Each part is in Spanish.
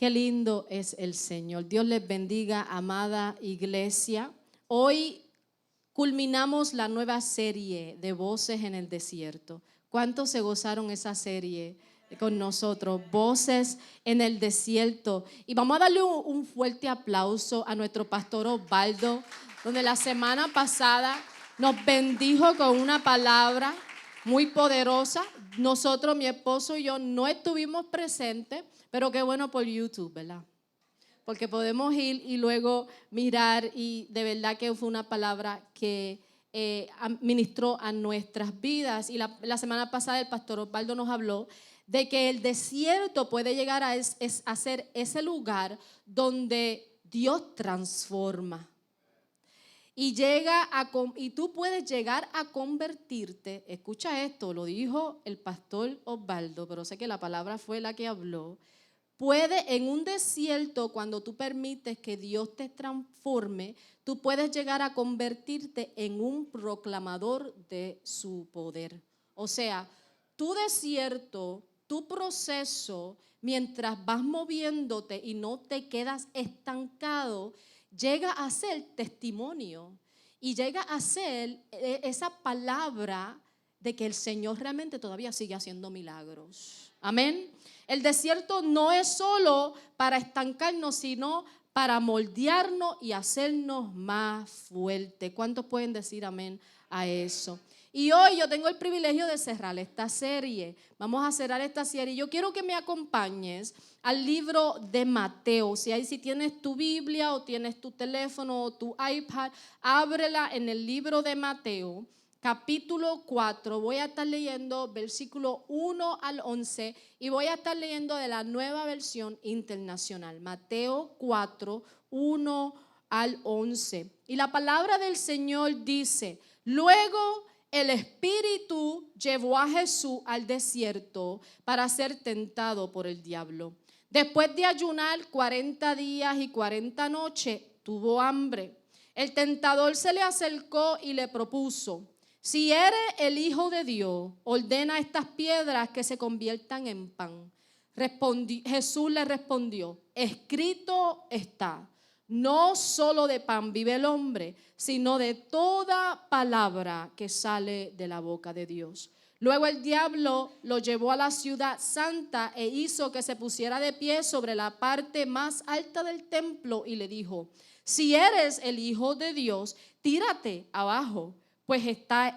Qué lindo es el Señor. Dios les bendiga, amada iglesia. Hoy culminamos la nueva serie de Voces en el Desierto. ¿Cuántos se gozaron esa serie con nosotros? Voces en el Desierto. Y vamos a darle un fuerte aplauso a nuestro pastor Osvaldo, donde la semana pasada nos bendijo con una palabra muy poderosa. Nosotros, mi esposo y yo, no estuvimos presentes, pero qué bueno por YouTube, ¿verdad? Porque podemos ir y luego mirar, y de verdad que fue una palabra que ministró a nuestras vidas. Y la semana pasada el pastor Osvaldo nos habló de que el desierto puede llegar a ser ese lugar donde Dios transforma. Y tú puedes llegar a convertirte. Escucha esto, lo dijo el pastor Osvaldo, pero sé que la palabra fue la que habló. Puede en un desierto, cuando tú permites que Dios te transforme, tú puedes llegar a convertirte en un proclamador de su poder. O sea, tu desierto, tu proceso, mientras vas moviéndote y no te quedas estancado, llega a ser testimonio y llega a ser esa palabra de que el Señor realmente todavía sigue haciendo milagros. Amén. El desierto no es solo para estancarnos, sino para moldearnos y hacernos más fuertes. ¿Cuántos pueden decir amén a eso? Y hoy yo tengo el privilegio de cerrar esta serie. Vamos a cerrar esta serie. Yo quiero que me acompañes al libro de Mateo. Si tienes tu Biblia o tienes tu teléfono o tu iPad, ábrela en el libro de Mateo. Capítulo 4, voy a estar leyendo versículo 1 al 11 y voy a estar leyendo de la Nueva Versión Internacional. Mateo 4, 1 al 11. Y la palabra del Señor dice: luego el Espíritu llevó a Jesús al desierto para ser tentado por el diablo. Después de ayunar 40 días y 40 noches, tuvo hambre. El tentador se le acercó y le propuso: si eres el Hijo de Dios, ordena a estas piedras que se conviertan en pan. Jesús le respondió: escrito está, no solo de pan vive el hombre, sino de toda palabra que sale de la boca de Dios. Luego el diablo lo llevó a la ciudad santa e hizo que se pusiera de pie sobre la parte más alta del templo y le dijo: si eres el Hijo de Dios, tírate abajo. Pues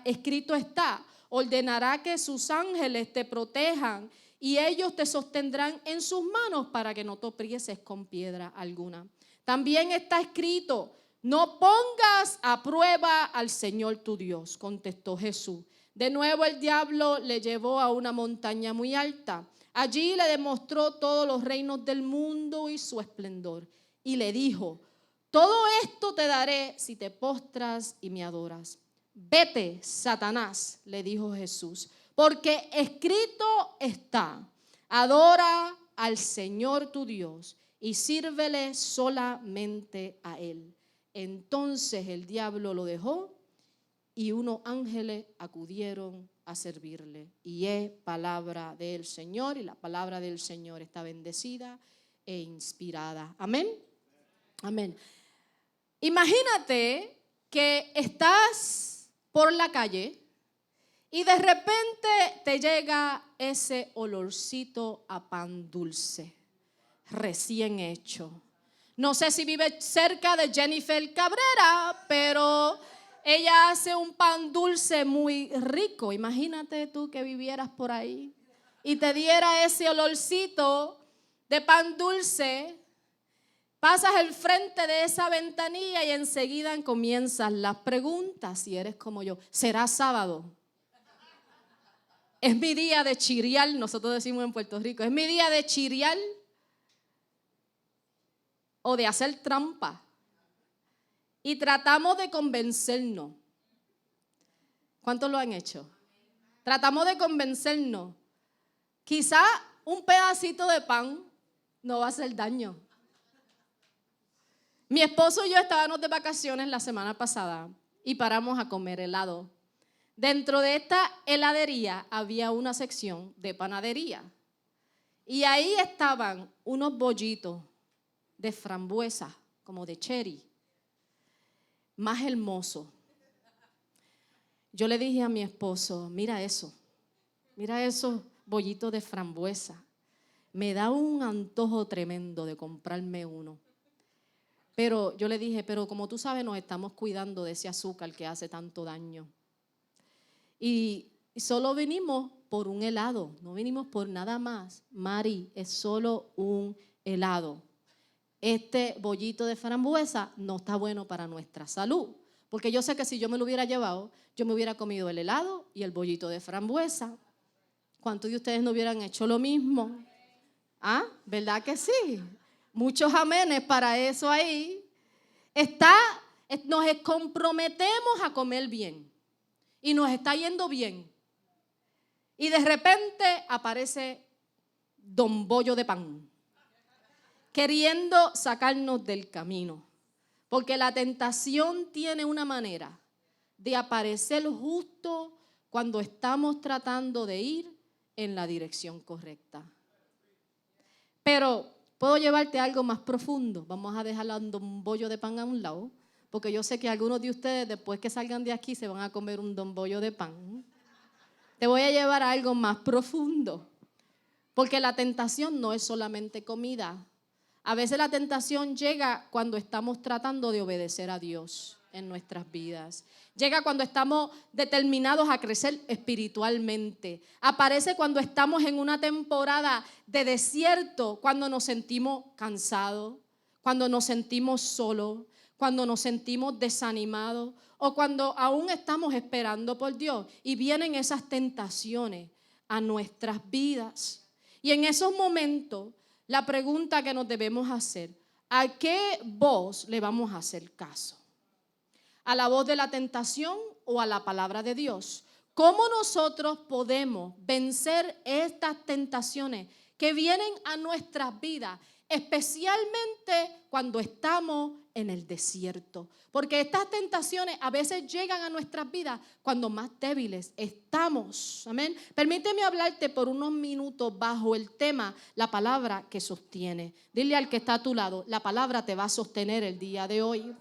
escrito está, ordenará que sus ángeles te protejan y ellos te sostendrán en sus manos para que no tropieces con piedra alguna. También está escrito: no pongas a prueba al Señor tu Dios, contestó Jesús. De nuevo el diablo le llevó a una montaña muy alta. Allí le demostró todos los reinos del mundo y su esplendor. Y le dijo: todo esto te daré si te postras y me adoras. Vete, Satanás, le dijo Jesús, porque escrito está: adora al Señor tu Dios y sírvele solamente a Él. Entonces el diablo lo dejó y unos ángeles acudieron a servirle. Y es palabra del Señor, y la palabra del Señor está bendecida e inspirada. Amén. Amén. Imagínate que estás por la calle y de repente te llega ese olorcito a pan dulce, recién hecho. No sé si vive cerca de Jennifer Cabrera, pero ella hace un pan dulce muy rico. Imagínate tú que vivieras por ahí y te diera ese olorcito de pan dulce. Pasas el frente de esa ventanilla y enseguida comienzan las preguntas. Si eres como yo, ¿será sábado? ¿Es mi día de chiriar? Nosotros decimos en Puerto Rico, ¿es mi día de chiriar o de hacer trampa? Y tratamos de convencernos. ¿Cuántos lo han hecho? Tratamos de convencernos. Quizá un pedacito de pan no va a hacer daño. Mi esposo y yo estábamos de vacaciones la semana pasada y paramos a comer helado. Dentro de esta heladería había una sección de panadería. Y ahí estaban unos bollitos de frambuesa, como de cherry, más hermosos. Yo le dije a mi esposo, mira esos bollitos de frambuesa. Me da un antojo tremendo de comprarme uno. Pero yo le dije, pero como tú sabes, nos estamos cuidando de ese azúcar que hace tanto daño. Y solo vinimos por un helado, no vinimos por nada más. Mari, es solo un helado. Este bollito de frambuesa no está bueno para nuestra salud. Porque yo sé que si yo me lo hubiera llevado, yo me hubiera comido el helado y el bollito de frambuesa. ¿Cuántos de ustedes no hubieran hecho lo mismo? ¿Ah? ¿Verdad que sí? Muchos amenes para eso ahí. Nos comprometemos a comer bien y nos está yendo bien. Y de repente aparece Don Bollo de Pan, queriendo sacarnos del camino. Porque la tentación tiene una manera de aparecer justo cuando estamos tratando de ir en la dirección correcta. Pero puedo llevarte a algo más profundo. Vamos a dejar un bollo de pan a un lado, porque yo sé que algunos de ustedes después que salgan de aquí se van a comer un don bollo de pan. Te voy a llevar a algo más profundo, porque la tentación no es solamente comida. A veces la tentación llega cuando estamos tratando de obedecer a Dios en nuestras vidas. Llega cuando estamos determinados a crecer espiritualmente. Aparece cuando estamos en una temporada de desierto, cuando nos sentimos cansados, cuando nos sentimos solos, cuando nos sentimos desanimados o cuando aún estamos esperando por Dios y vienen esas tentaciones a nuestras vidas. Y en esos momentos, la pregunta que nos debemos hacer, ¿a qué voz le vamos a hacer caso? ¿A la voz de la tentación o a la palabra de Dios? ¿Cómo nosotros podemos vencer estas tentaciones que vienen a nuestras vidas, especialmente cuando estamos en el desierto? Porque estas tentaciones a veces llegan a nuestras vidas cuando más débiles estamos. Amén. Permíteme hablarte por unos minutos bajo el tema, la palabra que sostiene. Dile al que está a tu lado, la palabra te va a sostener el día de hoy.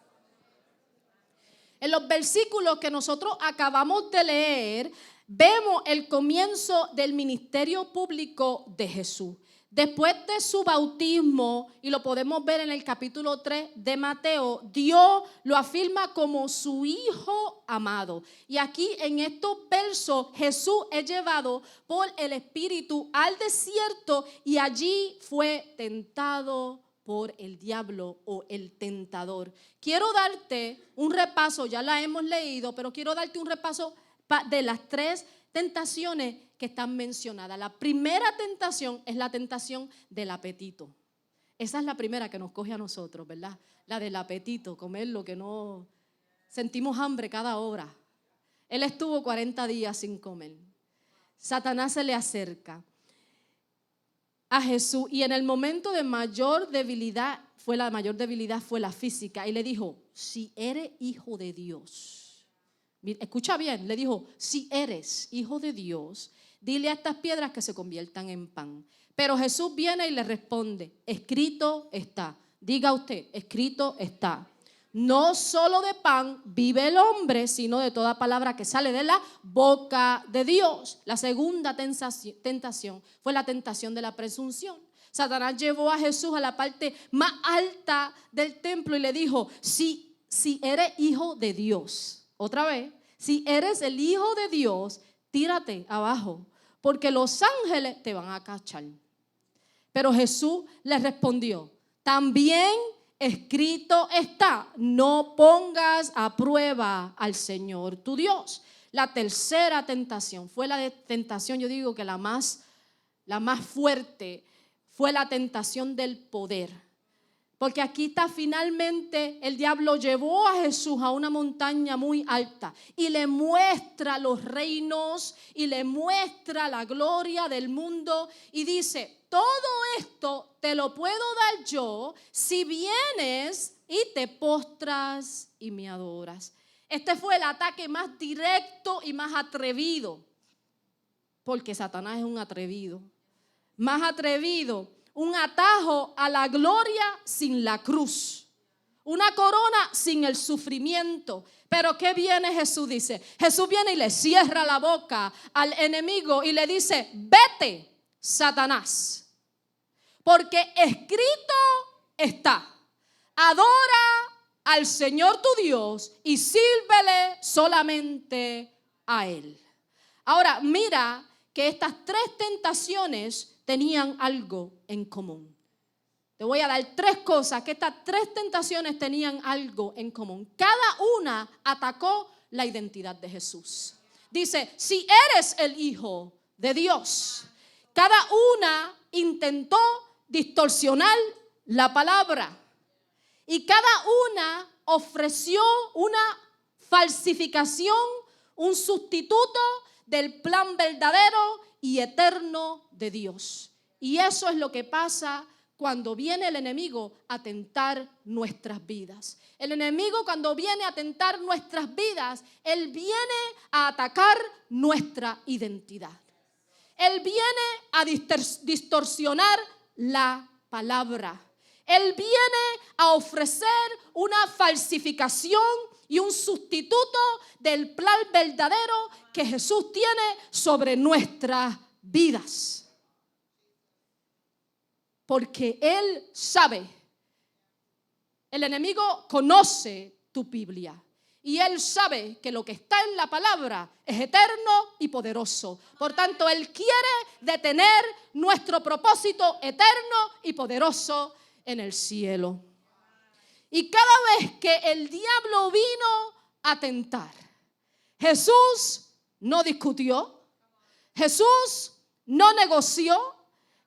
En los versículos que nosotros acabamos de leer, vemos el comienzo del ministerio público de Jesús. Después de su bautismo, y lo podemos ver en el capítulo 3 de Mateo, Dios lo afirma como su Hijo amado. Y aquí en estos versos Jesús es llevado por el Espíritu al desierto y allí fue tentado por el diablo o el tentador. Quiero darte un repaso, ya la hemos leído, pero quiero darte un repaso de las tres tentaciones que están mencionadas. La primera tentación es la tentación del apetito. Esa es la primera que nos coge a nosotros, ¿verdad? La del apetito, comer lo que no sentimos hambre cada hora. Él estuvo 40 días sin comer. Satanás se le acerca a Jesús y en el momento de mayor debilidad fue la física y le dijo, si eres hijo de Dios, escucha bien, le dijo, si eres hijo de Dios, dile a estas piedras que se conviertan en pan. Pero Jesús viene y le responde, escrito está. Diga usted, escrito está. No solo de pan vive el hombre, sino de toda palabra que sale de la boca de Dios. La segunda tentación fue la tentación de la presunción. Satanás llevó a Jesús a la parte más alta del templo y le dijo, si eres hijo de Dios, otra vez, si eres el hijo de Dios, tírate abajo, porque los ángeles te van a cachar. Pero Jesús le respondió, también escrito está, no pongas a prueba al Señor tu Dios. La tercera tentación fue la tentación, yo digo que la más fuerte, fue la tentación del poder. Porque aquí está finalmente, el diablo llevó a Jesús a una montaña muy alta y le muestra los reinos y le muestra la gloria del mundo y dice, todo esto te lo puedo dar yo si vienes y te postras y me adoras. Este fue el ataque más directo y más atrevido, porque Satanás es un atrevido. más atrevido, un atajo a la gloria sin la cruz, una corona sin el sufrimiento. Pero ¿qué viene Jesús? Dice, Jesús viene y le cierra la boca al enemigo y le dice, vete, Satanás, porque escrito está, adora al Señor tu Dios y sírvele solamente a Él. Ahora mira que estas tres tentaciones tenían algo en común. Te voy a dar tres cosas que estas tres tentaciones tenían algo en común. Cada una atacó la identidad de Jesús. Dice, si eres el Hijo de Dios. Cada una intentó distorsionar la palabra. Y cada una ofreció una falsificación, un sustituto del plan verdadero y eterno de Dios. Y eso es lo que pasa cuando viene el enemigo a tentar nuestras vidas. El enemigo cuando viene a tentar nuestras vidas, él viene a atacar nuestra identidad. Él viene a distorsionar la palabra. Él viene a ofrecer una falsificación y un sustituto del plan verdadero que Jesús tiene sobre nuestras vidas. Porque Él sabe, el enemigo conoce tu Biblia. Y Él sabe que lo que está en la palabra es eterno y poderoso. Por tanto, Él quiere detener nuestro propósito eterno y poderoso en el cielo. Y cada vez que el diablo vino a tentar, Jesús no discutió, Jesús no negoció,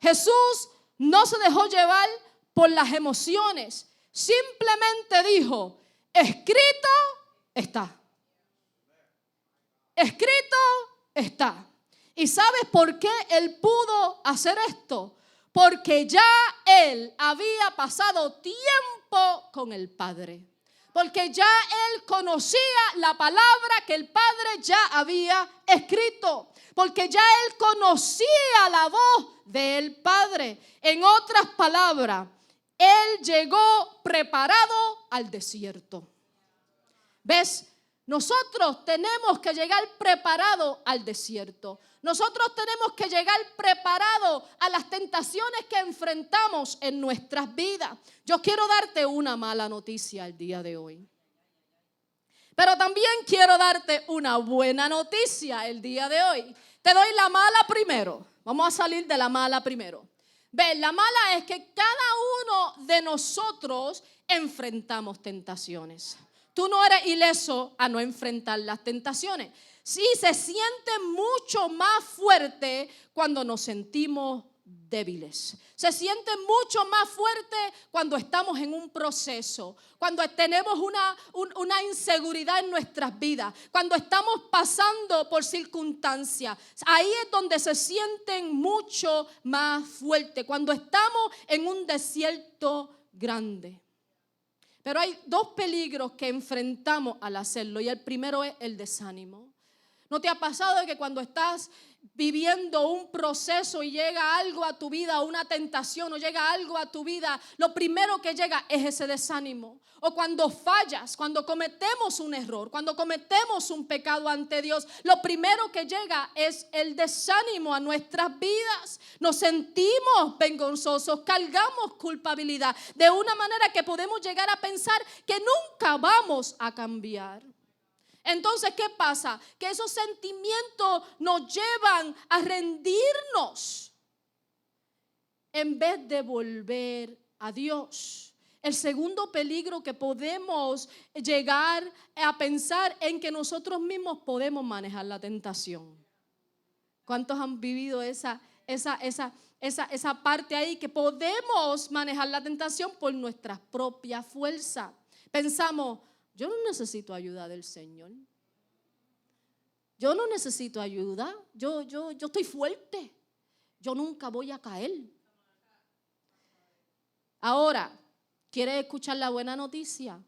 Jesús no se dejó llevar por las emociones. Simplemente dijo, escrito está. Escrito está. ¿Y sabes por qué él pudo hacer esto? Porque ya él había pasado tiempo con el Padre. Porque ya él conocía la palabra que el Padre ya había escrito. Porque ya él conocía la voz del Padre. En otras palabras, él llegó preparado al desierto. ¿Ves? Nosotros tenemos que llegar preparados al desierto. Nosotros tenemos que llegar preparados a las tentaciones que enfrentamos en nuestras vidas. Yo quiero darte una mala noticia el día de hoy. Pero también quiero darte una buena noticia el día de hoy. Te doy la mala primero. Vamos a salir de la mala primero. Ven, la mala es que cada uno de nosotros enfrentamos tentaciones. Tú no eres ileso a no enfrentar las tentaciones. Sí, se siente mucho más fuerte cuando nos sentimos débiles. Se siente mucho más fuerte cuando estamos en un proceso, cuando tenemos una inseguridad en nuestras vidas, cuando estamos pasando por circunstancias. Ahí es donde se sienten mucho más fuerte, cuando estamos en un desierto grande. Pero hay dos peligros que enfrentamos al hacerlo y el primero es el desánimo. ¿No te ha pasado que cuando estás viviendo un proceso y llega algo a tu vida, una tentación o llega algo a tu vida, lo primero que llega es ese desánimo? O cuando fallas, cuando cometemos un error, cuando cometemos un pecado ante Dios, lo primero que llega es el desánimo a nuestras vidas. Nos sentimos vergonzosos, cargamos culpabilidad de una manera que podemos llegar a pensar que nunca vamos a cambiar. Entonces, ¿qué pasa? Que esos sentimientos nos llevan a rendirnos en vez de volver a Dios. El segundo peligro que podemos llegar a pensar en que nosotros mismos podemos manejar la tentación. ¿Cuántos han vivido esa parte ahí que podemos manejar la tentación por nuestras propias fuerzas? Pensamos, yo no necesito ayuda del Señor. Yo no necesito ayuda. Yo estoy fuerte. Yo nunca voy a caer. Ahora, ¿quieres escuchar la buena noticia?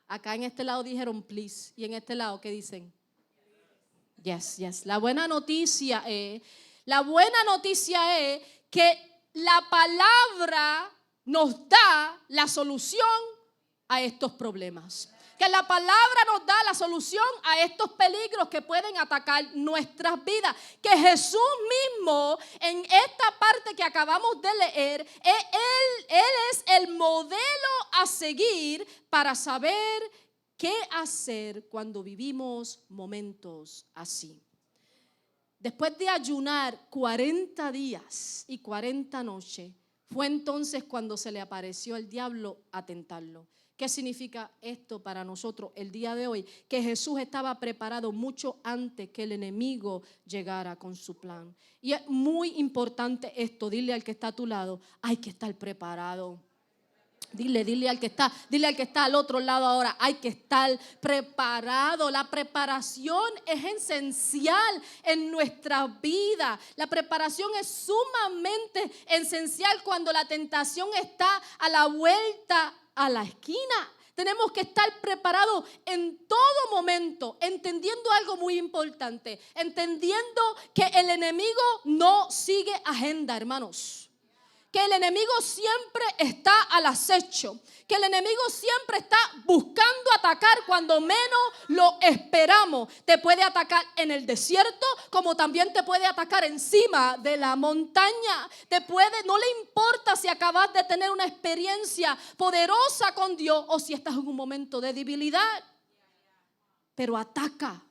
Acá en este lado dijeron please. Y en este lado, ¿qué dicen? Yes. La buena noticia es que la palabra nos da la solución a estos problemas. Que la palabra nos da la solución a estos peligros que pueden atacar nuestras vidas. Que Jesús mismo, en esta parte que acabamos de leer, Él es el modelo a seguir para saber qué hacer cuando vivimos momentos así. Después de ayunar 40 días y 40 noches, fue entonces cuando se le apareció el diablo a tentarlo. ¿Qué significa esto para nosotros el día de hoy? Que Jesús estaba preparado mucho antes que el enemigo llegara con su plan. Y es muy importante esto, dile al que está a tu lado, hay que estar preparado. Dile al que está al otro lado ahora, hay que estar preparado. La preparación es esencial en nuestra vida. La preparación es sumamente esencial cuando la tentación está a la vuelta a la esquina. Tenemos que estar preparados en todo momento, entendiendo algo muy importante, entendiendo que el enemigo no sigue agenda, hermanos. Que el enemigo siempre está al acecho, que el enemigo siempre está buscando atacar cuando menos lo esperamos. Te puede atacar en el desierto, como también te puede atacar encima de la montaña. No le importa si acabas de tener una experiencia poderosa con Dios o si estás en un momento de debilidad, pero ataca.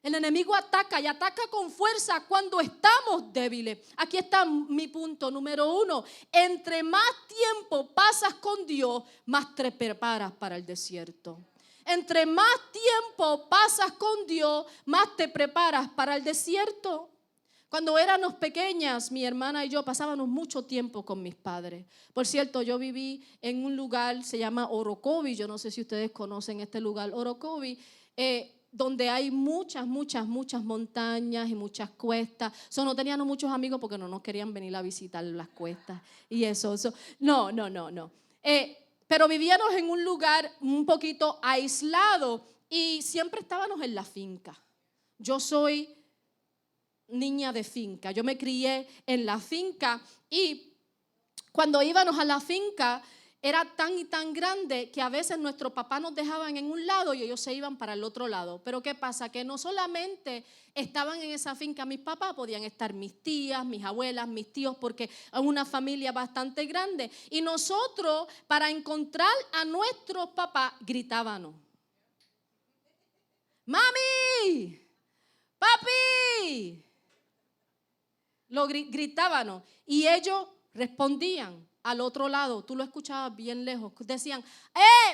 El enemigo ataca y ataca con fuerza cuando estamos débiles. Aquí está mi punto número 1. Entre más tiempo pasas con Dios, más te preparas para el desierto. Entre más tiempo pasas con Dios, más te preparas para el desierto. Cuando éramos pequeñas, mi hermana y yo pasábamos mucho tiempo con mis padres. Por cierto, yo viví en un lugar, se llama Orocovi. Yo no sé si ustedes conocen este lugar, Orocovi. Donde hay muchas montañas y muchas cuestas. No teníamos muchos amigos porque no nos querían venir a visitar las cuestas y eso. No. Pero vivíamos en un lugar un poquito aislado y siempre estábamos en la finca. Yo soy niña de finca. Yo me crié en la finca y cuando íbamos a la finca era tan y tan grande que a veces nuestros papás nos dejaban en un lado y ellos se iban para el otro lado. Pero ¿qué pasa? Que no solamente estaban en esa finca mis papás, podían estar mis tías, mis abuelas, mis tíos, porque es una familia bastante grande. Y nosotros, para encontrar a nuestros papás, gritábamos: ¡Mami! ¡Papi! Lo gritábamos y ellos respondían. Al otro lado, tú lo escuchabas bien lejos, decían: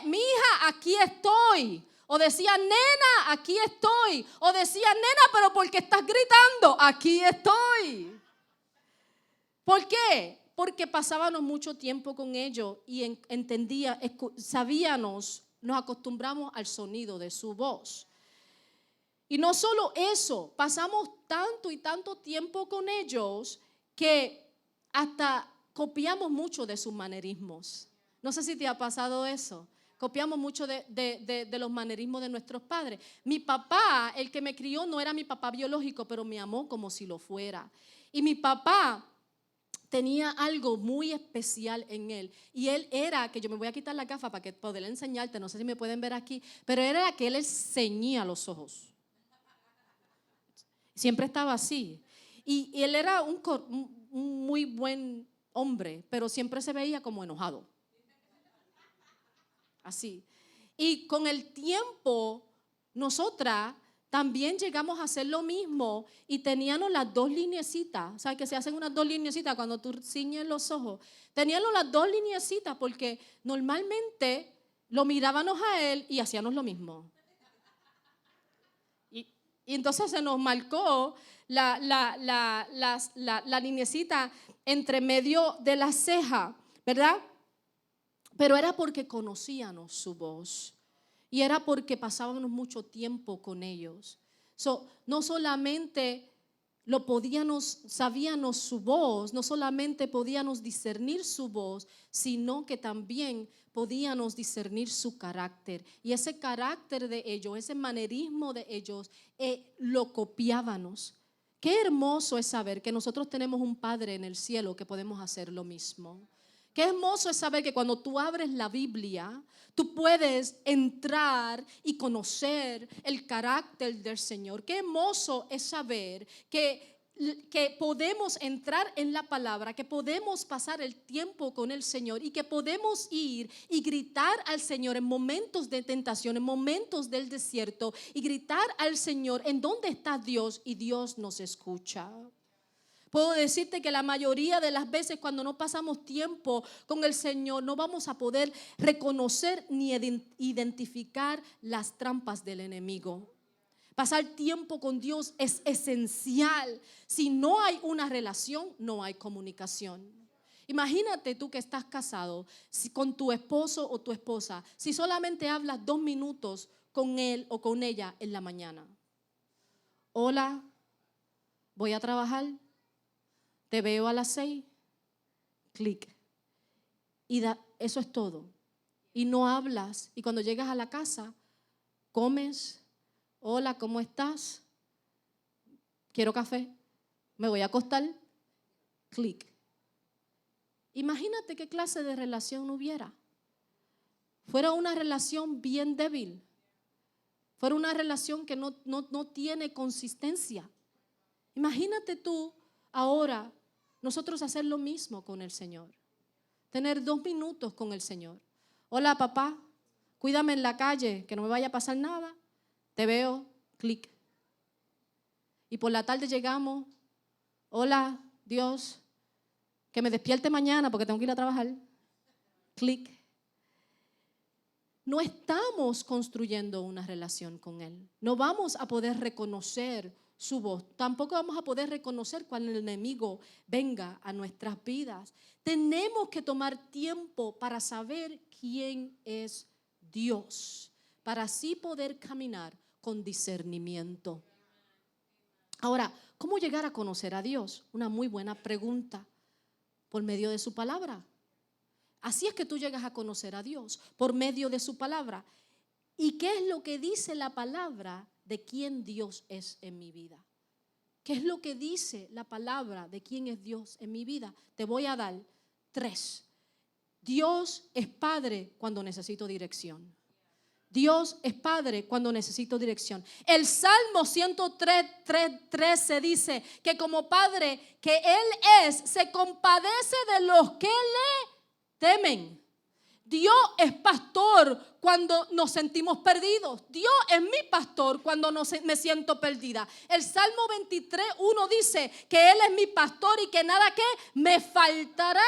mija, aquí estoy. O decían: nena, aquí estoy. O decían: nena, pero ¿por qué estás gritando? Aquí estoy. ¿Por qué? Porque pasábamos mucho tiempo con ellos y sabíamos, nos acostumbramos al sonido de su voz. Y no solo eso, pasamos tanto y tanto tiempo con ellos que hasta copiamos mucho de sus manerismos. No sé si te ha pasado eso. Copiamos mucho de los manerismos de nuestros padres. Mi papá, el que me crió, no era mi papá biológico, pero me amó como si lo fuera. Y mi papá tenía algo muy especial en él. Y él era, que yo me voy a quitar la gafa para poder enseñarte, no sé si me pueden ver aquí, pero era que él ceñía los ojos. Siempre estaba así. Y él era un muy buen hombre, pero siempre se veía como enojado. Así. Y con el tiempo, nosotras también llegamos a hacer lo mismo y teníamos las dos lineecitas. ¿Sabes que se hacen unas dos lineecitas cuando tú ciñes los ojos? Teníamos las dos lineecitas porque normalmente lo mirábamos a él y hacíamos lo mismo. Y entonces se nos marcó la linecita entre medio de la ceja, ¿verdad? Pero era porque conocíamos su voz y era porque pasábamos mucho tiempo con ellos. No solamente sabíamos su voz, no solamente podíamos discernir su voz, sino que también podíamos discernir su carácter. Y ese carácter de ellos, ese manerismo de ellos, lo copiábamos. Qué hermoso es saber que nosotros tenemos un Padre en el cielo que podemos hacer lo mismo. Qué hermoso es saber que cuando tú abres la Biblia, tú puedes entrar y conocer el carácter del Señor. Qué hermoso es saber que podemos entrar en la palabra, que podemos pasar el tiempo con el Señor y que podemos ir y gritar al Señor en momentos de tentación, en momentos del desierto, y gritar al Señor en dónde está Dios, y Dios nos escucha. Puedo decirte que la mayoría de las veces cuando no pasamos tiempo con el Señor no vamos a poder reconocer ni identificar las trampas del enemigo. Pasar tiempo con Dios es esencial. Si no hay una relación, no hay comunicación. Imagínate tú que estás casado con tu esposo o tu esposa, si solamente hablas 2 minutos con él o con ella en la mañana. Hola, voy a trabajar. Te veo a las 6, clic. Y eso es todo. Y no hablas. Y cuando llegas a la casa, comes. Hola, ¿cómo estás? Quiero café. Me voy a acostar. Clic. Imagínate qué clase de relación hubiera. Fuera una relación bien débil. Fuera una relación que no tiene consistencia. Imagínate tú ahora nosotros hacer lo mismo con el Señor. Tener 2 minutos con el Señor. Hola, papá, cuídame en la calle, que no me vaya a pasar nada. Te veo, clic. Y por la tarde llegamos. Hola, Dios, que me despierte mañana porque tengo que ir a trabajar. Clic. No estamos construyendo una relación con Él. No vamos a poder reconocer su voz. Tampoco vamos a poder reconocer cuando el enemigo venga a nuestras vidas. Tenemos que tomar tiempo para saber quién es Dios, para así poder caminar con discernimiento. Ahora, ¿cómo llegar a conocer a Dios? Una muy buena pregunta. Por medio de su palabra. Así es que tú llegas a conocer a Dios, por medio de su palabra. ¿Y qué es lo que dice la palabra de quién Dios es en mi vida? ¿Qué es lo que dice la palabra de quién es Dios en mi vida? Te voy a dar 3. Dios es Padre cuando necesito dirección. Dios es Padre cuando necesito dirección. El Salmo 103:13 dice que como Padre que Él es, se compadece de los que le temen. Dios es pastor cuando nos sentimos perdidos. Dios es mi pastor cuando me siento perdida. El Salmo 23:1 dice que Él es mi pastor y que nada que me faltará.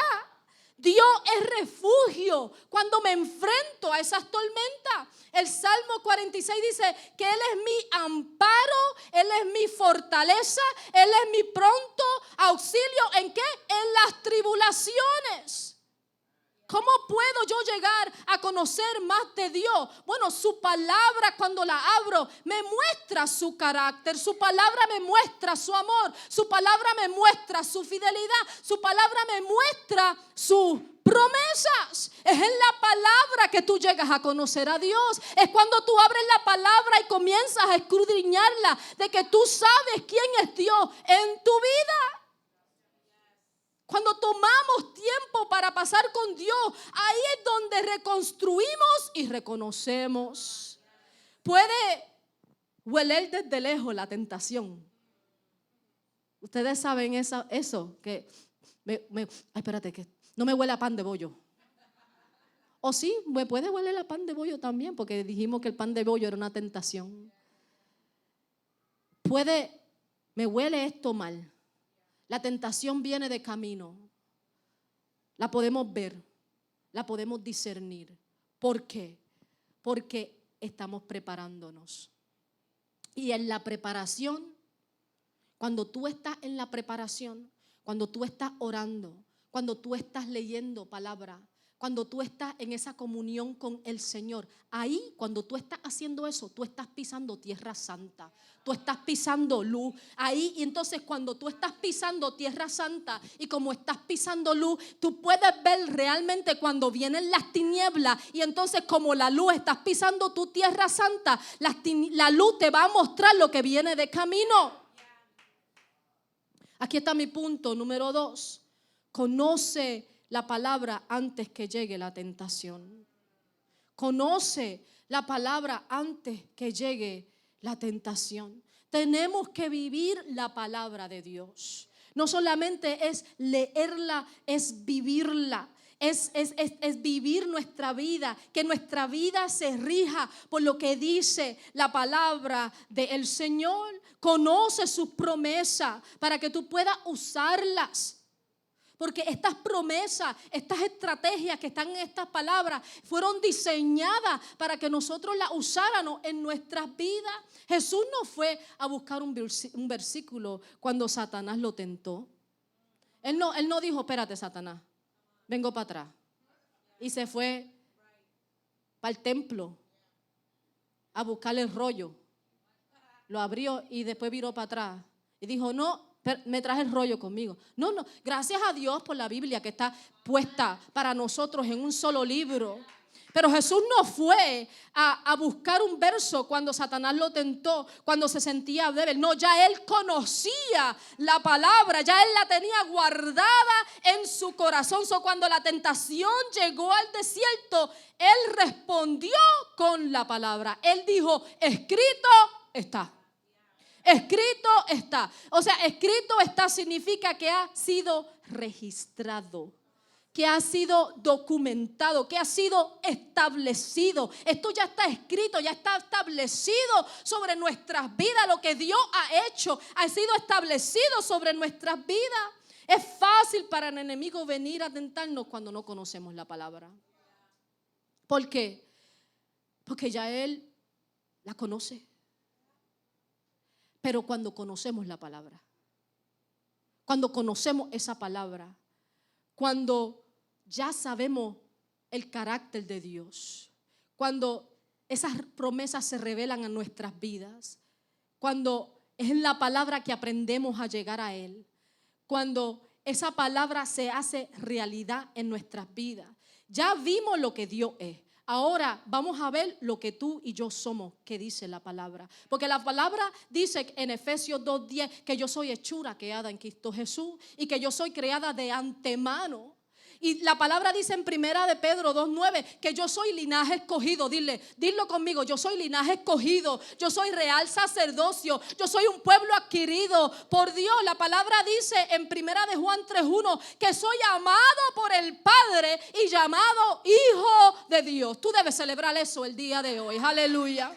Dios es refugio cuando me enfrento a esas tormentas. El Salmo 46 dice que Él es mi amparo, Él es mi fortaleza, Él es mi pronto auxilio. ¿En qué? En las tribulaciones. ¿Cómo puedo yo llegar a conocer más de Dios? Bueno, su palabra cuando la abro me muestra su carácter, su palabra me muestra su amor, su palabra me muestra su fidelidad, su palabra me muestra sus promesas. Es en la palabra que tú llegas a conocer a Dios. Es cuando tú abres la palabra y comienzas a escudriñarla de que tú sabes quién es Dios en tu vida. Cuando tomamos tiempo para pasar con Dios, ahí es donde reconstruimos y reconocemos. Puede hueler desde lejos la tentación. Ustedes saben eso que ay, espérate, que no me huele a pan de bollo. O sí, me puede hueler a pan de bollo también, porque dijimos que el pan de bollo era una tentación. Me huele esto mal. La tentación viene de camino. La podemos ver, la podemos discernir. ¿Por qué? Porque estamos preparándonos. Y en la preparación, cuando tú estás en la preparación, cuando tú estás orando, cuando tú estás leyendo palabra, Cuando tú estás en esa comunión con el Señor, ahí cuando tú estás haciendo eso, tú estás pisando tierra santa. Tú estás pisando luz ahí, y entonces cuando tú estás pisando tierra santa y como estás pisando luz, tú puedes ver realmente cuando vienen las tinieblas, y entonces como la luz estás pisando tu tierra santa, la luz te va a mostrar lo que viene de camino. Aquí está mi punto número 2. Conoce la palabra antes que llegue la tentación. Conoce la palabra antes que llegue la tentación. Tenemos que vivir la palabra de Dios. No solamente es leerla, es vivirla. Es vivir nuestra vida, que nuestra vida se rija por lo que dice la palabra del Señor. Conoce sus promesas para que tú puedas usarlas. Porque estas promesas, estas estrategias que están en estas palabras fueron diseñadas para que nosotros las usáramos en nuestras vidas. Jesús no fue a buscar un versículo cuando Satanás lo tentó. Él no dijo, espérate, Satanás, vengo para atrás. Y se fue para el templo a buscar el rollo. Lo abrió y después viró para atrás. Y dijo, no, me traje el rollo conmigo. No, gracias a Dios por la Biblia que está puesta para nosotros en un solo libro. Pero Jesús no fue a buscar un verso cuando Satanás lo tentó, cuando se sentía débil. No, ya él conocía la palabra, ya él la tenía guardada en su corazón. Cuando la tentación llegó al desierto, él respondió con la palabra. Él dijo, escrito está. Escrito está. O sea, escrito está significa que ha sido registrado, que ha sido documentado, que ha sido establecido. Esto ya está escrito, ya está establecido sobre nuestras vidas. Lo que Dios ha hecho ha sido establecido sobre nuestras vidas. Es fácil para el enemigo venir a tentarnos cuando no conocemos la palabra. ¿Por qué? Porque ya él la conoce. Pero cuando conocemos la palabra, cuando conocemos esa palabra, cuando ya sabemos el carácter de Dios, cuando esas promesas se revelan a nuestras vidas, cuando es en la palabra que aprendemos a llegar a Él, cuando esa palabra se hace realidad en nuestras vidas, ya vimos lo que Dios es. Ahora vamos a ver lo que tú y yo somos, que dice la palabra. Porque la palabra dice en Efesios 2:10 que yo soy hechura creada en Cristo Jesús y que yo soy creada de antemano. Y la palabra dice en primera de Pedro 2:9 que yo soy linaje escogido. Dilo conmigo, yo soy linaje escogido, yo soy real sacerdocio, yo soy un pueblo adquirido por Dios. La palabra dice en primera de Juan 3:1 que soy amado por el Padre y llamado hijo de Dios. Tú debes celebrar eso el día de hoy. Aleluya.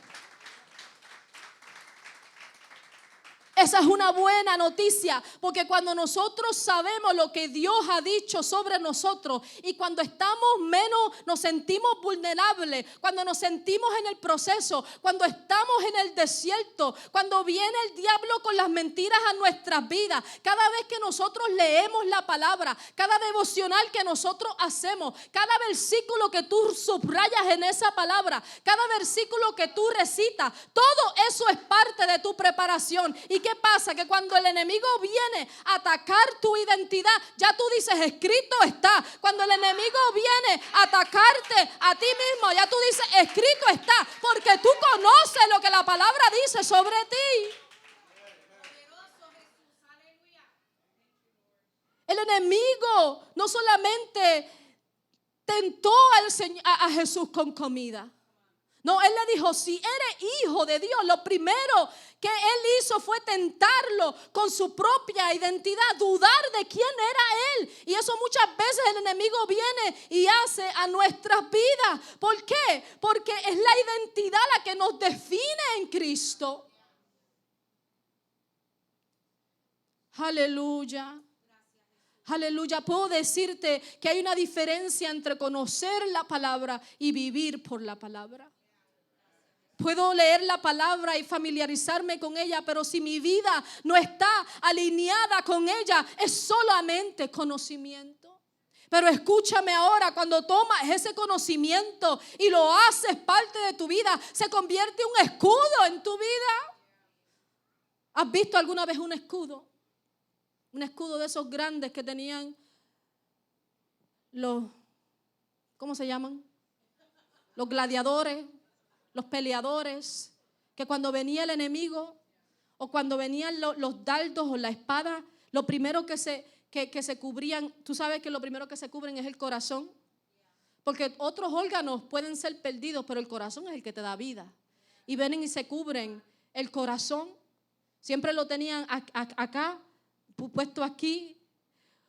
Esa es una buena noticia, porque cuando nosotros sabemos lo que Dios ha dicho sobre nosotros y cuando estamos menos, nos sentimos vulnerables, cuando nos sentimos en el proceso, cuando estamos en el desierto, cuando viene el diablo con las mentiras a nuestras vidas, cada vez que nosotros leemos la palabra, cada devocional que nosotros hacemos, cada versículo que tú subrayas en esa palabra, cada versículo que tú recitas, todo eso es parte de tu preparación. ¿Y qué pasa? Que cuando el enemigo viene a atacar tu identidad, ya tú dices, escrito está. Cuando el enemigo viene a atacarte a ti mismo, ya tú dices, escrito está, porque tú conoces lo que la palabra dice sobre ti. El enemigo no solamente tentó a Jesús con comida. No, él le dijo, si eres hijo de Dios, lo primero que él hizo fue tentarlo con su propia identidad, dudar de quién era él. Y eso muchas veces el enemigo viene y hace a nuestras vidas. ¿Por qué? Porque es la identidad la que nos define en Cristo. Aleluya. Aleluya. Puedo decirte que hay una diferencia entre conocer la palabra y vivir por la palabra. Puedo leer la palabra y familiarizarme con ella, pero si mi vida no está alineada con ella, es solamente conocimiento. Pero escúchame ahora, cuando tomas ese conocimiento y lo haces parte de tu vida, se convierte en un escudo en tu vida. ¿Has visto alguna vez un escudo? Un escudo de esos grandes que tenían los, ¿cómo se llaman? Los gladiadores, los peleadores, que cuando venía el enemigo o cuando venían los dardos o la espada, lo primero que se cubrían, tú sabes que lo primero que se cubren es el corazón, porque otros órganos pueden ser perdidos, pero el corazón es el que te da vida. Y vienen y se cubren el corazón, siempre lo tenían acá, puesto aquí.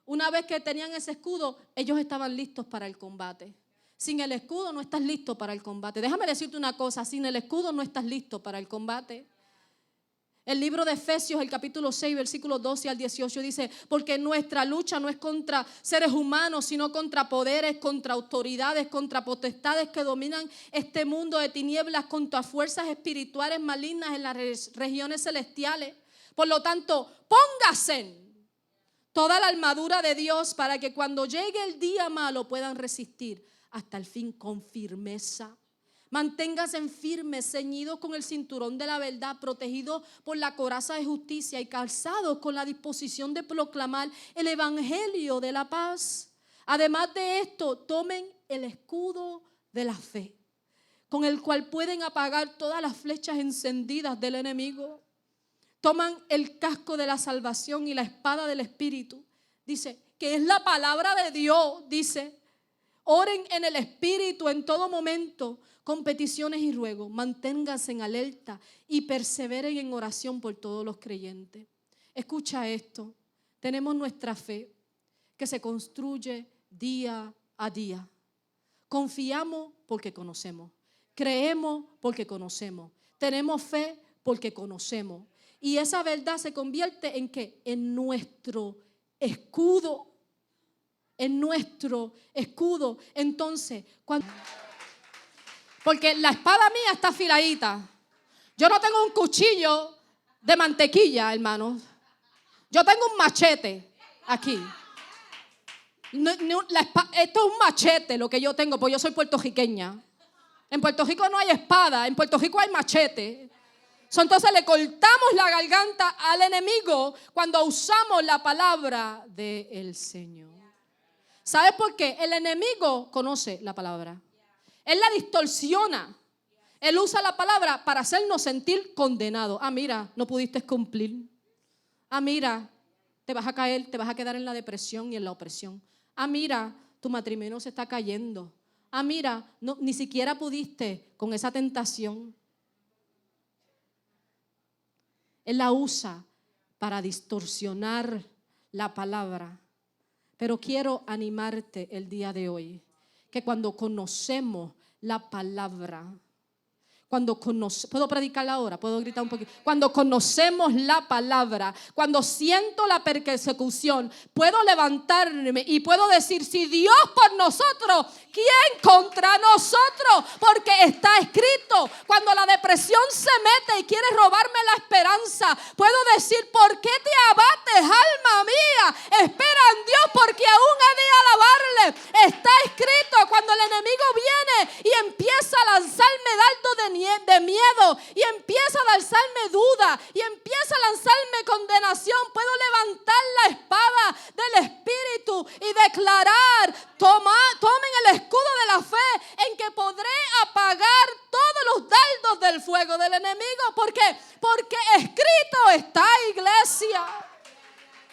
Una vez que tenían ese escudo, ellos estaban listos para el combate. Sin el escudo no estás listo para el combate. Déjame decirte una cosa, sin el escudo no estás listo para el combate. El libro de Efesios, el capítulo 6, versículos 12 al 18 dice: porque nuestra lucha no es contra seres humanos, sino contra poderes, contra autoridades, contra potestades que dominan este mundo de tinieblas, contra fuerzas espirituales malignas en las regiones celestiales. Por lo tanto, póngase toda la armadura de Dios para que cuando llegue el día malo puedan resistir hasta el fin con firmeza. Manténganse firmes, ceñidos con el cinturón de la verdad, protegidos por la coraza de justicia y calzados con la disposición de proclamar el evangelio de la paz. Además de esto, tomen el escudo de la fe, con el cual pueden apagar todas las flechas encendidas del enemigo. Toman el casco de la salvación y la espada del Espíritu. Dice que es la palabra de Dios. Dice: oren en el Espíritu en todo momento, con peticiones y ruegos. Manténganse en alerta y perseveren en oración por todos los creyentes. Escucha esto. Tenemos nuestra fe que se construye día a día. Confiamos porque conocemos. Creemos porque conocemos. Tenemos fe porque conocemos. Y esa verdad se convierte en ¿qué? En nuestro escudo. En nuestro escudo. Entonces, porque la espada mía está afiladita. Yo no tengo un cuchillo de mantequilla, hermanos. Yo tengo un machete aquí. Esto es un machete lo que yo tengo, porque yo soy puertorriqueña. En Puerto Rico no hay espada, en Puerto Rico hay machete. Entonces le cortamos la garganta al enemigo cuando usamos la palabra del Señor. ¿Sabes por qué? El enemigo conoce la palabra. Él la distorsiona. Él usa la palabra para hacernos sentir condenados. Ah, mira, no pudiste cumplir. Ah, mira, te vas a caer, te vas a quedar en la depresión y en la opresión. Ah, mira, tu matrimonio se está cayendo. Ah, mira, no, ni siquiera pudiste con esa tentación. Él la usa para distorsionar la palabra. Pero quiero animarte el día de hoy, que cuando conocemos la palabra, ¿puedo predicarla ahora? ¿Puedo gritar un poquito? Cuando conocemos la palabra, cuando siento la persecución, puedo levantarme y puedo decir: si Dios por nosotros, ¿quién contra nosotros? Porque está escrito. Cuando la depresión se mete y quiere robarme la esperanza, puedo decir: ¿por qué te abates, alma mía? Espera en Dios, porque aún he de alabarle. Está escrito. Cuando el enemigo viene y empieza a lanzarme dardos de miedo y empieza a lanzarme duda y empieza a lanzarme condenación, puedo levantar la espada del Espíritu y declarar: tomen el escudo de la fe, en que podré apagar todos los dardos del fuego del enemigo. ¿Por qué? Porque escrito está, iglesia.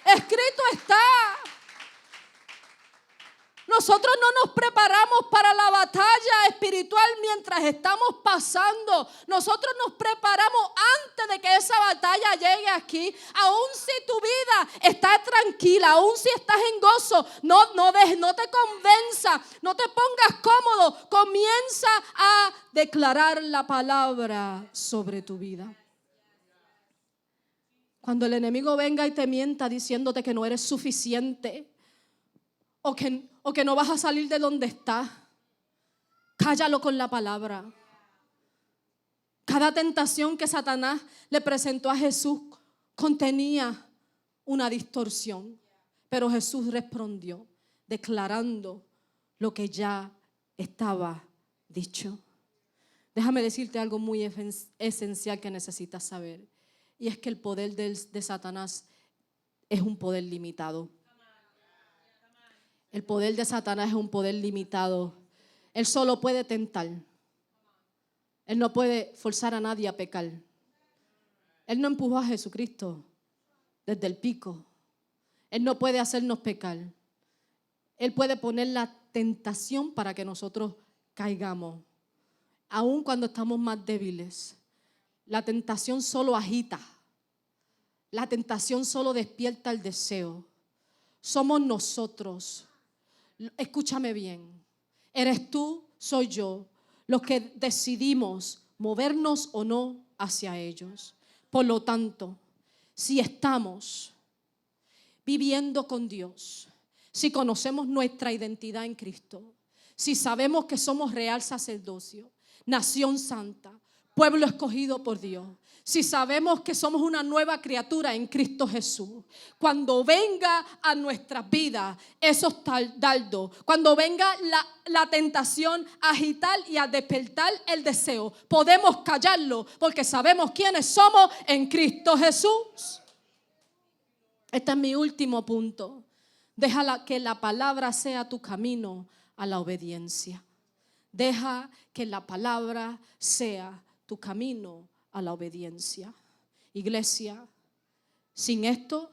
Escrito está. Nosotros no nos preparamos para la batalla espiritual mientras estamos pasando. Nosotros nos preparamos antes de que esa batalla llegue aquí. Aún si tu vida está tranquila, aún si estás en gozo, no te convenza, no te pongas cómodo. Comienza a declarar la palabra sobre tu vida. Cuando el enemigo venga y te mienta diciéndote que no eres suficiente, o que no vas a salir de donde estás, cállalo con la palabra. Cada tentación que Satanás le presentó a Jesús contenía una distorsión, pero Jesús respondió declarando lo que ya estaba dicho. Déjame decirte algo muy esencial que necesitas saber. Y es que el poder de Satanás es un poder limitado. El poder de Satanás es un poder limitado. Él solo puede tentar. Él no puede forzar a nadie a pecar. Él no empujó a Jesucristo desde el pico. Él no puede hacernos pecar. Él puede poner la tentación para que nosotros caigamos. Aun cuando estamos más débiles. La tentación solo agita. La tentación solo despierta el deseo. Somos nosotros. Escúchame bien. Eres tú, soy yo, los que decidimos movernos o no hacia ellos. Por lo tanto, si estamos viviendo con Dios, si conocemos nuestra identidad en Cristo, si sabemos que somos real sacerdocio, nación santa, pueblo escogido por Dios, si sabemos que somos una nueva criatura en Cristo Jesús, cuando venga a nuestras vidas esos dardos, cuando venga la tentación a agitar y a despertar el deseo, podemos callarlo porque sabemos quiénes somos en Cristo Jesús. Este es mi último punto. Deja que la palabra sea tu camino a la obediencia. Deja que la palabra sea tu camino a la obediencia. Iglesia, sin esto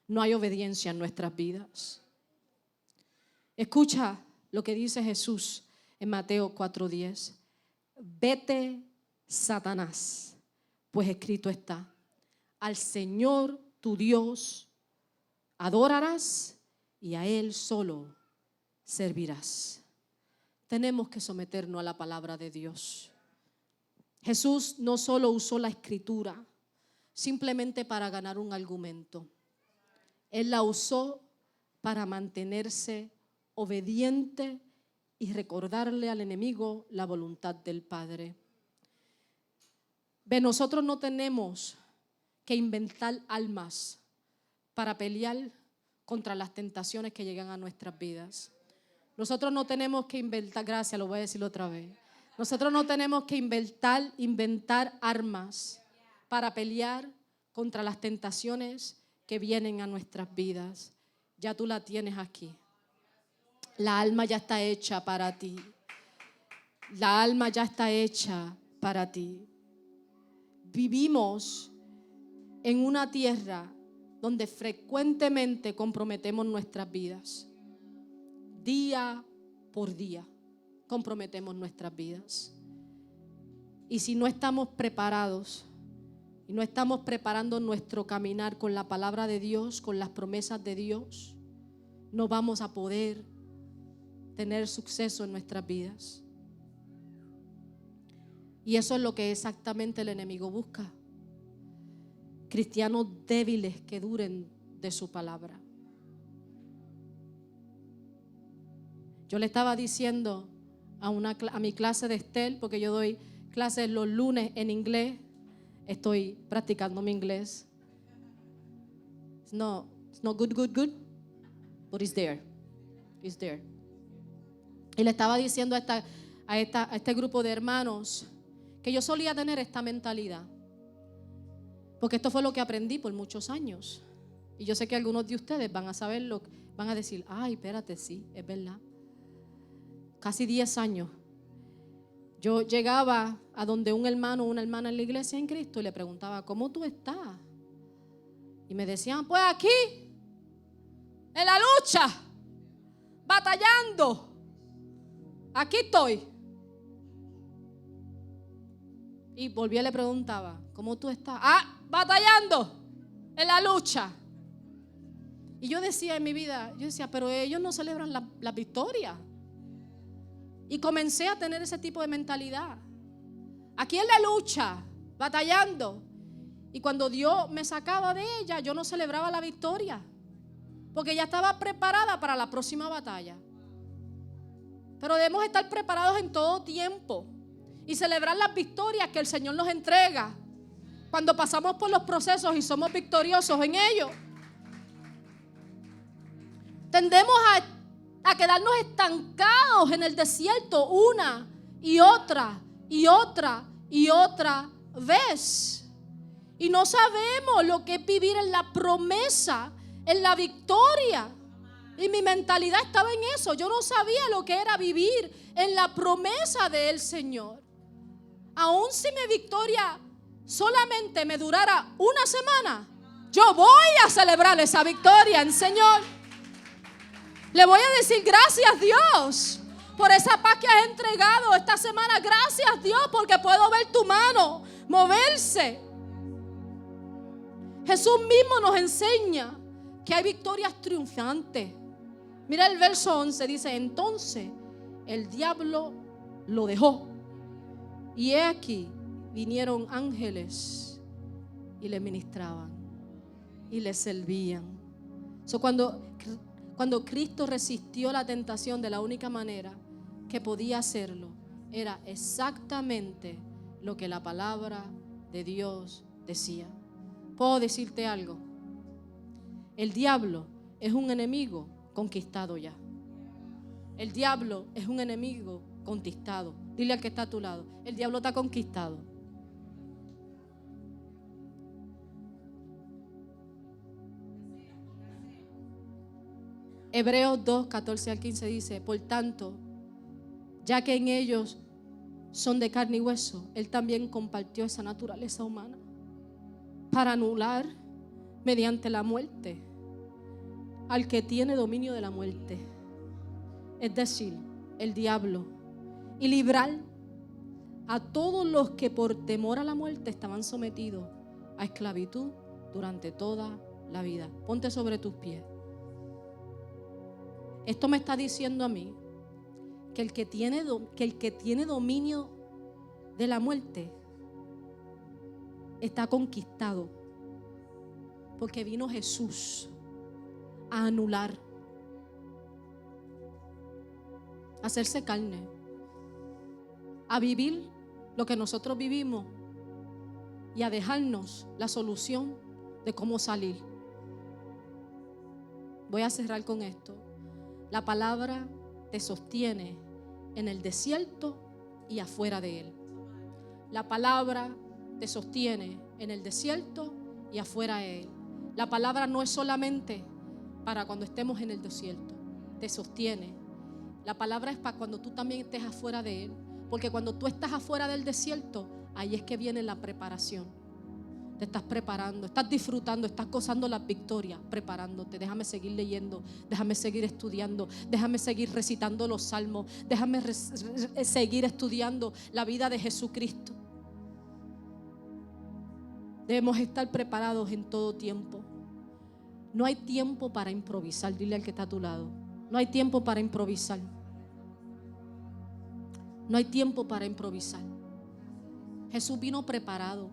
no hay obediencia en nuestras vidas. Escucha lo que dice Jesús en Mateo 4:10. Vete, Satanás, pues escrito está: al Señor tu Dios adorarás y a Él solo servirás. Tenemos que someternos a la palabra de Dios. Jesús no solo usó la escritura simplemente para ganar un argumento. Él la usó para mantenerse obediente y recordarle al enemigo la voluntad del Padre. Nosotros no tenemos que inventar armas para pelear contra las tentaciones que llegan a nuestras vidas. Nosotros no tenemos que inventar, gracias, lo voy a decir otra vez. Nosotros no tenemos que inventar armas para pelear contra las tentaciones que vienen a nuestras vidas. Ya tú la tienes aquí. La alma ya está hecha para ti. La alma ya está hecha para ti. Vivimos en una tierra donde frecuentemente comprometemos nuestras vidas. Día por día comprometemos nuestras vidas. Y si no estamos preparados y no estamos preparando nuestro caminar con la palabra de Dios, con las promesas de Dios, no vamos a poder tener suceso en nuestras vidas. Y eso es lo que exactamente el enemigo busca. Cristianos débiles que duren de su palabra. Yo le estaba diciendo a mi clase de Estel, porque yo doy clases los lunes en inglés. Estoy practicando mi inglés. It's not good, but it's there. It's there. Y le estaba diciendo a este grupo de hermanos que yo solía tener esta mentalidad. Porque esto fue lo que aprendí por muchos años. Y yo sé que algunos de ustedes van a saberlo, van a decir, ay, espérate, sí, es verdad. Casi 10 años. Yo llegaba a donde un hermano o una hermana en la iglesia en Cristo y le preguntaba, ¿cómo tú estás? Y me decían, pues aquí, en la lucha, batallando. Aquí estoy. Y volví y le preguntaba, ¿cómo tú estás? Batallando en la lucha. Y yo decía en mi vida, pero ellos no celebran la victoria. Y comencé a tener ese tipo de mentalidad. Aquí en la lucha, batallando. Y cuando Dios me sacaba de ella, yo no celebraba la victoria. Porque ya estaba preparada para la próxima batalla. Pero debemos estar preparados en todo tiempo. Y celebrar las victorias que el Señor nos entrega. Cuando pasamos por los procesos y somos victoriosos en ellos. Tendemos a a quedarnos estancados en el desierto una y otra y otra y otra vez. Y no sabemos lo que es vivir en la promesa, en la victoria. Y mi mentalidad estaba en eso. Yo no sabía lo que era vivir en la promesa del Señor. Aún si mi victoria solamente me durara una semana, yo voy a celebrar esa victoria en Señor. Le voy a decir gracias, Dios, por esa paz que has entregado esta semana. Gracias, Dios, porque puedo ver tu mano moverse. Jesús mismo nos enseña que hay victorias triunfantes. Mira el verso 11, dice: entonces el diablo lo dejó, y he aquí vinieron ángeles y le ministraban y le servían. Cuando Cristo resistió la tentación, de la única manera que podía hacerlo era exactamente lo que la palabra de Dios decía. ¿Puedo decirte algo? El diablo es un enemigo conquistado ya. El diablo es un enemigo conquistado. Dile al que está a tu lado: el diablo está conquistado. Hebreos 2, 14 al 15 dice: por tanto, ya que en ellos son de carne y hueso, Él también compartió esa naturaleza humana para anular mediante la muerte al que tiene dominio de la muerte, es decir, el diablo, y librar a todos los que por temor a la muerte estaban sometidos a esclavitud durante toda la vida. Ponte sobre tus pies. Esto me está diciendo a mí que el que tiene dominio de la muerte está conquistado, porque vino Jesús a anular, a hacerse carne, a vivir lo que nosotros vivimos y a dejarnos la solución de cómo salir. Voy a cerrar con esto. La palabra te sostiene en el desierto y afuera de él. La palabra te sostiene en el desierto y afuera de él. La palabra no es solamente para cuando estemos en el desierto, te sostiene. La palabra es para cuando tú también estés afuera de él, porque cuando tú estás afuera del desierto, ahí es que viene la preparación. Te estás preparando, estás disfrutando, estás gozando las victorias, preparándote. Déjame seguir leyendo, déjame seguir estudiando, déjame seguir recitando los salmos, déjame seguir estudiando la vida de Jesucristo. Debemos estar preparados en todo tiempo. No hay tiempo para improvisar. Dile al que está a tu lado: no hay tiempo para improvisar. No hay tiempo para improvisar. Jesús vino preparado.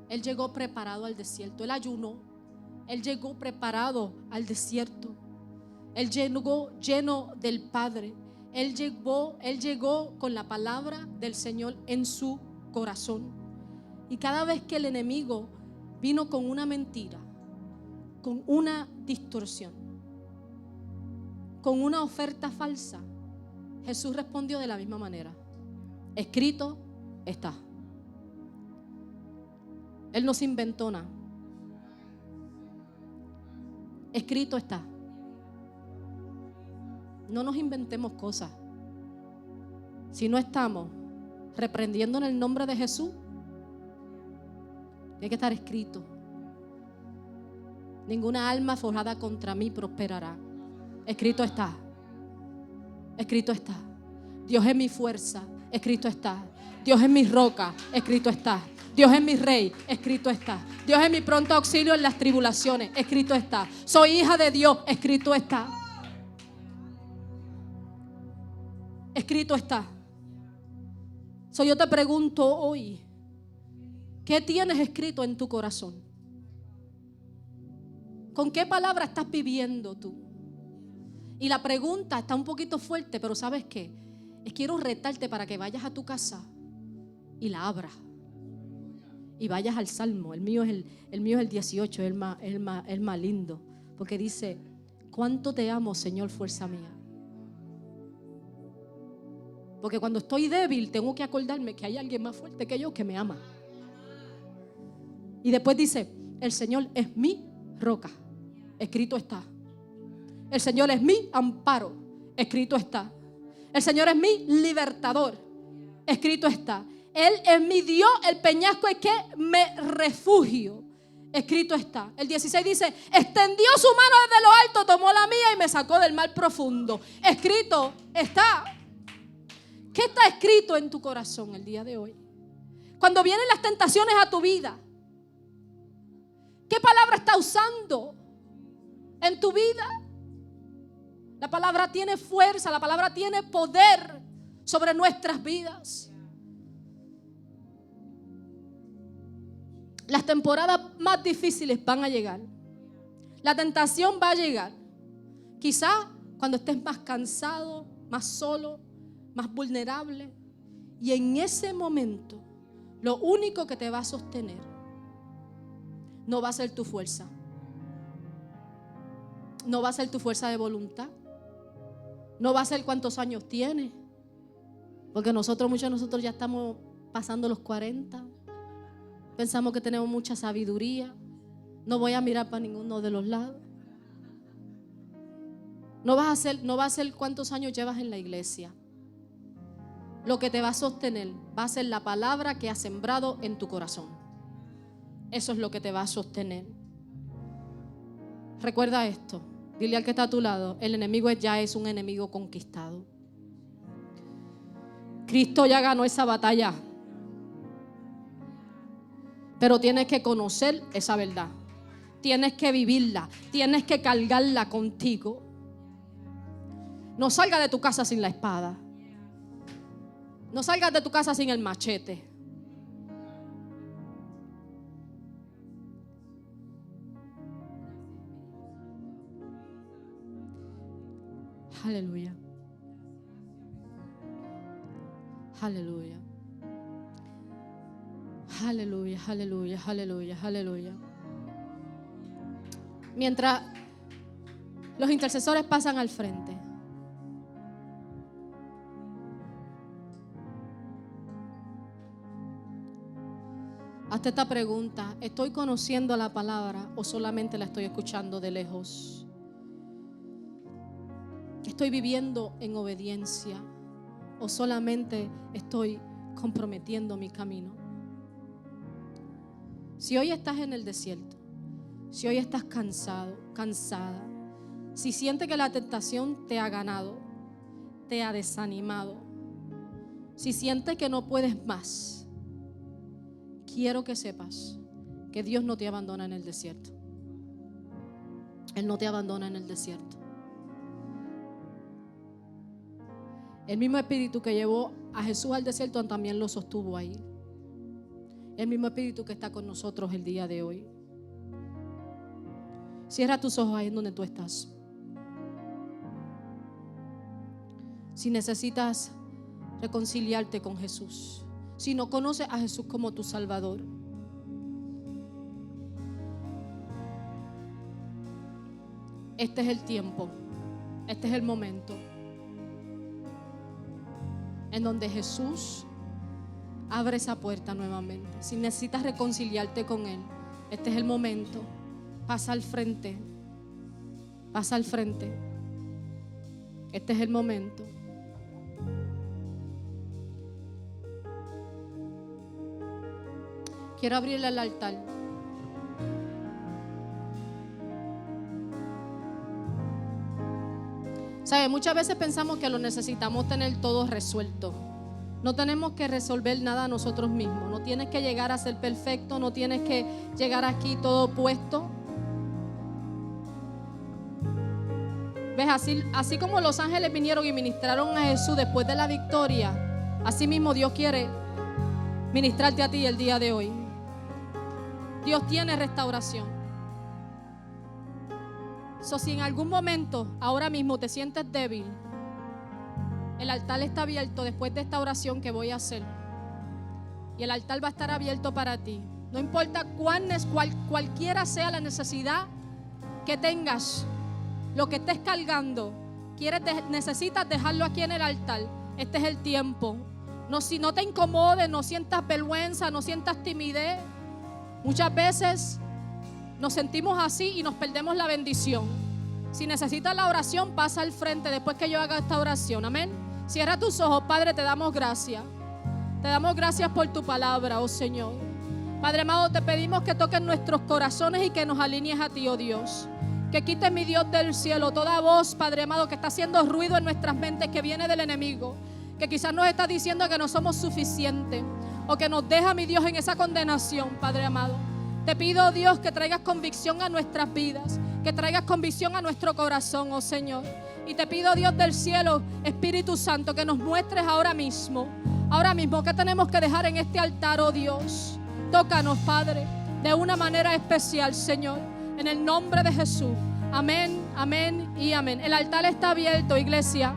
Él llegó preparado al desierto. Él ayunó. Él llegó preparado al desierto. Él llegó lleno del Padre. Él llegó con la palabra del Señor en su corazón. Y cada vez que el enemigo vino con una mentira, con una distorsión, con una oferta falsa, Jesús respondió de la misma manera: escrito está. Él no se inventó nada. Escrito está. No nos inventemos cosas. Si no estamos reprendiendo en el nombre de Jesús, tiene que estar escrito: ninguna alma forjada contra mí prosperará. Escrito está. Escrito está. Dios es mi fuerza. Escrito está. Dios es mi roca. Escrito está. Dios es mi rey. Escrito está. Dios es mi pronto auxilio en las tribulaciones. Escrito está. Soy hija de Dios. Escrito está. Escrito está. Yo te pregunto hoy: ¿qué tienes escrito en tu corazón? ¿Con qué palabra estás viviendo tú? Y la pregunta está un poquito fuerte, pero ¿sabes qué? Quiero retarte para que vayas a tu casa y la abras y vayas al Salmo. El mío es el 18, el más lindo, porque dice: cuánto te amo, Señor, fuerza mía. Porque cuando estoy débil tengo que acordarme que hay alguien más fuerte que yo que me ama. Y después dice, el Señor es mi roca. Escrito está. El Señor es mi amparo. Escrito está. El Señor es mi libertador. Escrito está. Él es mi Dios, el peñasco es que me refugio. Escrito está. El 16 dice, extendió su mano desde lo alto, tomó la mía y me sacó del mar profundo. Escrito está. ¿Qué está escrito en tu corazón el día de hoy? Cuando vienen las tentaciones a tu vida, ¿qué palabra está usando en tu vida? La palabra tiene fuerza, la palabra tiene poder sobre nuestras vidas. Las temporadas más difíciles van a llegar. La tentación va a llegar. Quizá cuando estés más cansado, más solo, más vulnerable. Y en ese momento, lo único que te va a sostener no va a ser tu fuerza. No va a ser tu fuerza de voluntad. No va a ser cuántos años tienes. Porque muchos de nosotros ya estamos pasando los 40. Pensamos que tenemos mucha sabiduría. No voy a mirar para ninguno de los lados. No va a ser cuántos años llevas en la iglesia. Lo que te va a sostener va a ser la palabra que has sembrado en tu corazón. Eso es lo que te va a sostener. Recuerda esto. Dile al que está a tu lado, el enemigo ya es un enemigo conquistado. Cristo ya ganó esa batalla. Pero tienes que conocer esa verdad. Tienes que vivirla. Tienes que cargarla contigo. No salgas de tu casa sin la espada. No salgas de tu casa sin el machete. Aleluya. Aleluya. Aleluya, aleluya, aleluya, aleluya. Mientras los intercesores pasan al frente, hazte esta pregunta: ¿estoy conociendo la palabra o solamente la estoy escuchando de lejos? ¿Estoy viviendo en obediencia o solamente estoy comprometiendo mi camino? Si hoy estás en el desierto, si hoy estás cansado, cansada, si sientes que la tentación te ha ganado, te ha desanimado, si sientes que no puedes más, quiero que sepas que Dios no te abandona en el desierto. Él no te abandona en el desierto. El mismo espíritu que llevó a Jesús al desierto también lo sostuvo ahí. El mismo espíritu que está con nosotros el día de hoy. Cierra tus ojos ahí en donde tú estás. Si necesitas reconciliarte con Jesús, si no conoces a Jesús como tu Salvador, este es el tiempo, este es el momento en donde Jesús abre esa puerta nuevamente. Si necesitas reconciliarte con Él, este es el momento. Pasa al frente. Pasa al frente. Este es el momento. Quiero abrirle el altar. ¿Sabe? Muchas veces pensamos que lo necesitamos tener todo resuelto. No tenemos que resolver nada nosotros mismos. No tienes que llegar a ser perfecto. No tienes que llegar aquí todo puesto. ¿Ves? Así como los ángeles vinieron y ministraron a Jesús después de la victoria, así mismo Dios quiere ministrarte a ti el día de hoy. Dios tiene restauración. Si en algún momento, ahora mismo te sientes débil, el altar está abierto después de esta oración que voy a hacer. Y el altar va a estar abierto para ti. No importa cualquiera sea la necesidad que tengas, lo que estés cargando, necesitas dejarlo aquí en el altar. Este es el tiempo. No, si no te incomodes, no sientas vergüenza, no sientas timidez. Muchas veces nos sentimos así y nos perdemos la bendición. Si necesitas la oración, pasa al frente después que yo haga esta oración. Amén. Cierra tus ojos. Padre, te damos gracias. Te damos gracias por tu palabra, oh Señor. Padre amado, te pedimos que toques nuestros corazones y que nos alinees a ti, oh Dios. Que quites, mi Dios del cielo, toda voz, Padre amado, que está haciendo ruido en nuestras mentes, que viene del enemigo, que quizás nos está diciendo que no somos suficientes, o que nos deja, mi Dios, en esa condenación, Padre amado. Te pido, Dios, que traigas convicción a nuestras vidas, que traigas convicción a nuestro corazón, oh Señor. Y te pido, Dios del cielo, Espíritu Santo, que nos muestres ahora mismo, qué tenemos que dejar en este altar, oh Dios. Tócanos, Padre, de una manera especial, Señor, en el nombre de Jesús. Amén, amén y amén. El altar está abierto, iglesia.